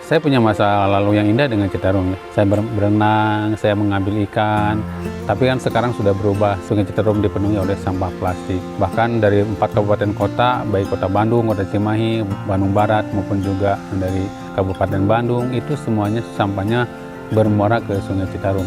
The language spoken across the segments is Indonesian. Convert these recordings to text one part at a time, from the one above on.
Saya punya masa lalu yang indah dengan Citarum. Saya berenang, saya mengambil ikan. Tapi kan sekarang sudah berubah, Sungai Citarum dipenuhi oleh sampah plastik. Bahkan dari 4 kabupaten kota, baik kota Bandung, kota Cimahi, Bandung Barat, maupun juga dari Kabupaten Bandung, itu semuanya sampahnya bermuara ke Sungai Citarum.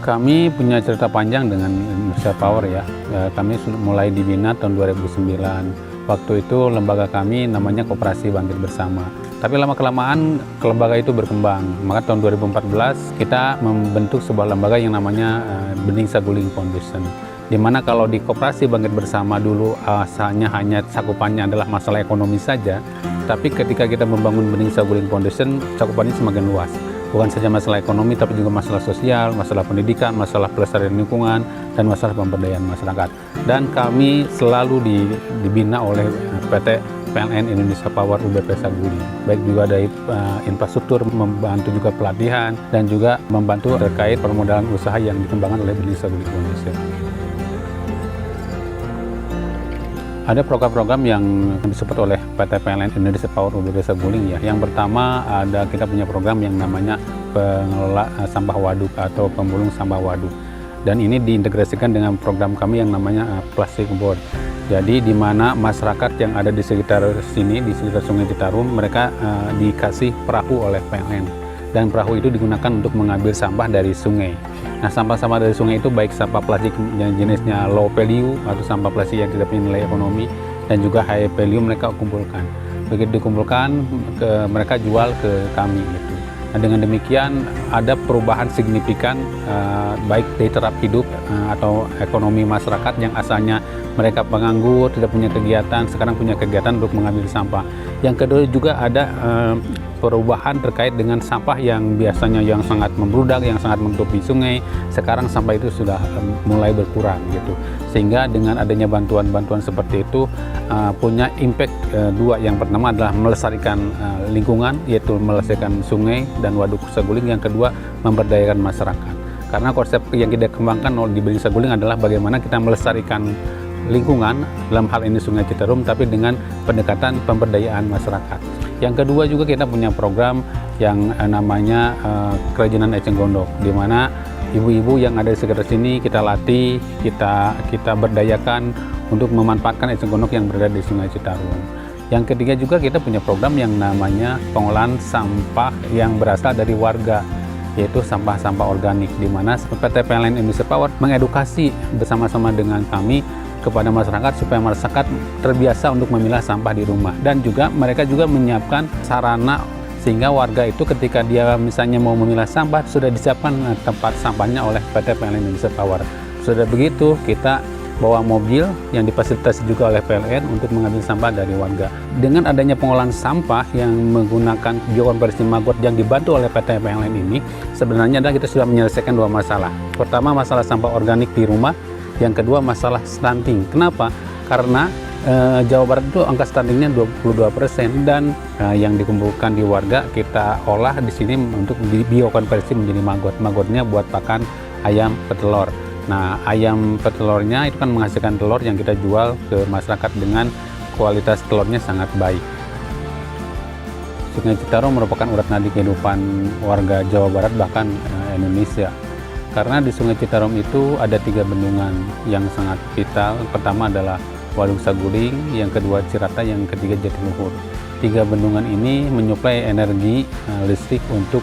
Kami punya cerita panjang dengan Indonesia Power ya. Kami mulai dibina tahun 2009. Waktu itu lembaga kami namanya Koperasi Bangkit Bersama. Tapi lama-kelamaan lembaga itu berkembang. Maka tahun 2014 kita membentuk sebuah lembaga yang namanya Bening Saguling Foundation. Di mana kalau di Koperasi Bangkit Bersama dulu asalnya hanya cakupannya adalah masalah ekonomi saja. Tapi ketika kita membangun Bening Saguling Foundation, cakupannya semakin luas. Bukan saja masalah ekonomi, tapi juga masalah sosial, masalah pendidikan, masalah pelestarian lingkungan, dan masalah pemberdayaan masyarakat. Dan kami selalu dibina oleh PT PLN Indonesia Power UBP Saguling. Baik juga dari infrastruktur, membantu juga pelatihan, dan juga membantu terkait permodalan usaha yang dikembangkan oleh Bening Saguling Foundation. Ada program-program yang disupport oleh PT PLN Indonesia Power UBP Saguling ya. Yang pertama kita punya program yang namanya pengelola sampah waduk atau pemulung sampah waduk. Dan ini diintegrasikan dengan program kami yang namanya Plastic Board. Jadi di mana masyarakat yang ada di sekitar sini, di sekitar Sungai Citarum, mereka dikasih perahu oleh PLN. Dan perahu itu digunakan untuk mengambil sampah dari sungai. Nah, sampah-sampah dari sungai itu baik sampah plastik yang jenisnya low value atau sampah plastik yang tidak punya nilai ekonomi, dan juga high value mereka kumpulkan. Begitu dikumpulkan, mereka jual ke kami gitu. Nah, dengan demikian ada perubahan signifikan baik dari taraf hidup atau ekonomi masyarakat yang asalnya mereka penganggur, tidak punya kegiatan, sekarang punya kegiatan untuk mengambil sampah. Yang kedua juga ada perubahan terkait dengan sampah yang biasanya yang sangat membludak, yang sangat menutupi sungai. Sekarang sampah itu sudah mulai berkurang gitu. Sehingga dengan adanya bantuan-bantuan seperti itu punya impact dua. Yang pertama adalah melestarikan lingkungan, yaitu melestarikan sungai dan waduk Saguling. Yang kedua, memberdayakan masyarakat. Karena konsep yang kita kembangkan di Bening Saguling adalah bagaimana kita melestarikan lingkungan, dalam hal ini Sungai Citarum, tapi dengan pendekatan pemberdayaan masyarakat. Yang kedua juga kita punya program yang namanya Kerajinan Eceng Gondok, di mana ibu-ibu yang ada di sekitar sini kita latih, kita berdayakan untuk memanfaatkan eceng gondok yang berada di Sungai Citarum. Yang ketiga juga kita punya program yang namanya pengolahan sampah yang berasal dari warga, yaitu sampah-sampah organik, di mana PT PLN Indonesia Power mengedukasi bersama-sama dengan kami kepada masyarakat supaya masyarakat terbiasa untuk memilah sampah di rumah, dan juga mereka juga menyiapkan sarana sehingga warga itu ketika dia misalnya mau memilah sampah sudah disiapkan tempat sampahnya oleh PT PLN Indonesia Power. Sudah begitu kita bawa mobil yang difasilitasi juga oleh PLN untuk mengambil sampah dari warga. Dengan adanya pengolahan sampah yang menggunakan biokonversi maggot yang dibantu oleh PT PLN ini, sebenarnya adalah kita sudah menyelesaikan dua masalah. Pertama, masalah sampah organik di rumah. Yang kedua, masalah stunting. Kenapa? Karena Jawa Barat itu angka stuntingnya 22%, dan yang dikumpulkan di warga kita olah di sini untuk biokonversi menjadi maggot. Maggotnya buat pakan ayam petelur. Nah, ayam petelurnya itu kan menghasilkan telur yang kita jual ke masyarakat dengan kualitas telurnya sangat baik. Sungai Citarum merupakan urat nadi kehidupan warga Jawa Barat, bahkan Indonesia. Karena di Sungai Citarum itu ada 3 bendungan yang sangat vital. Pertama adalah Waduk Saguling, yang kedua Cirata, yang ketiga Jatiluhur. 3 bendungan ini menyuplai energi listrik untuk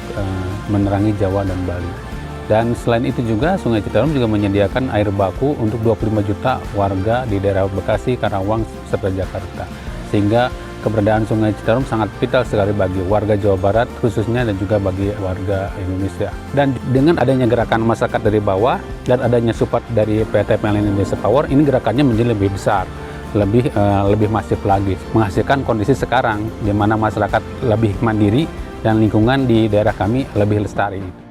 menerangi Jawa dan Bali. Dan selain itu juga Sungai Citarum juga menyediakan air baku untuk 25 juta warga di daerah Bekasi, Karawang, serta Jakarta. Sehingga keberadaan Sungai Citarum sangat vital sekali bagi warga Jawa Barat khususnya, dan juga bagi warga Indonesia. Dan dengan adanya gerakan masyarakat dari bawah dan adanya support dari PT PLN Indonesia Power, ini gerakannya menjadi lebih besar, lebih masif lagi, menghasilkan kondisi sekarang di mana masyarakat lebih mandiri dan lingkungan di daerah kami lebih lestari.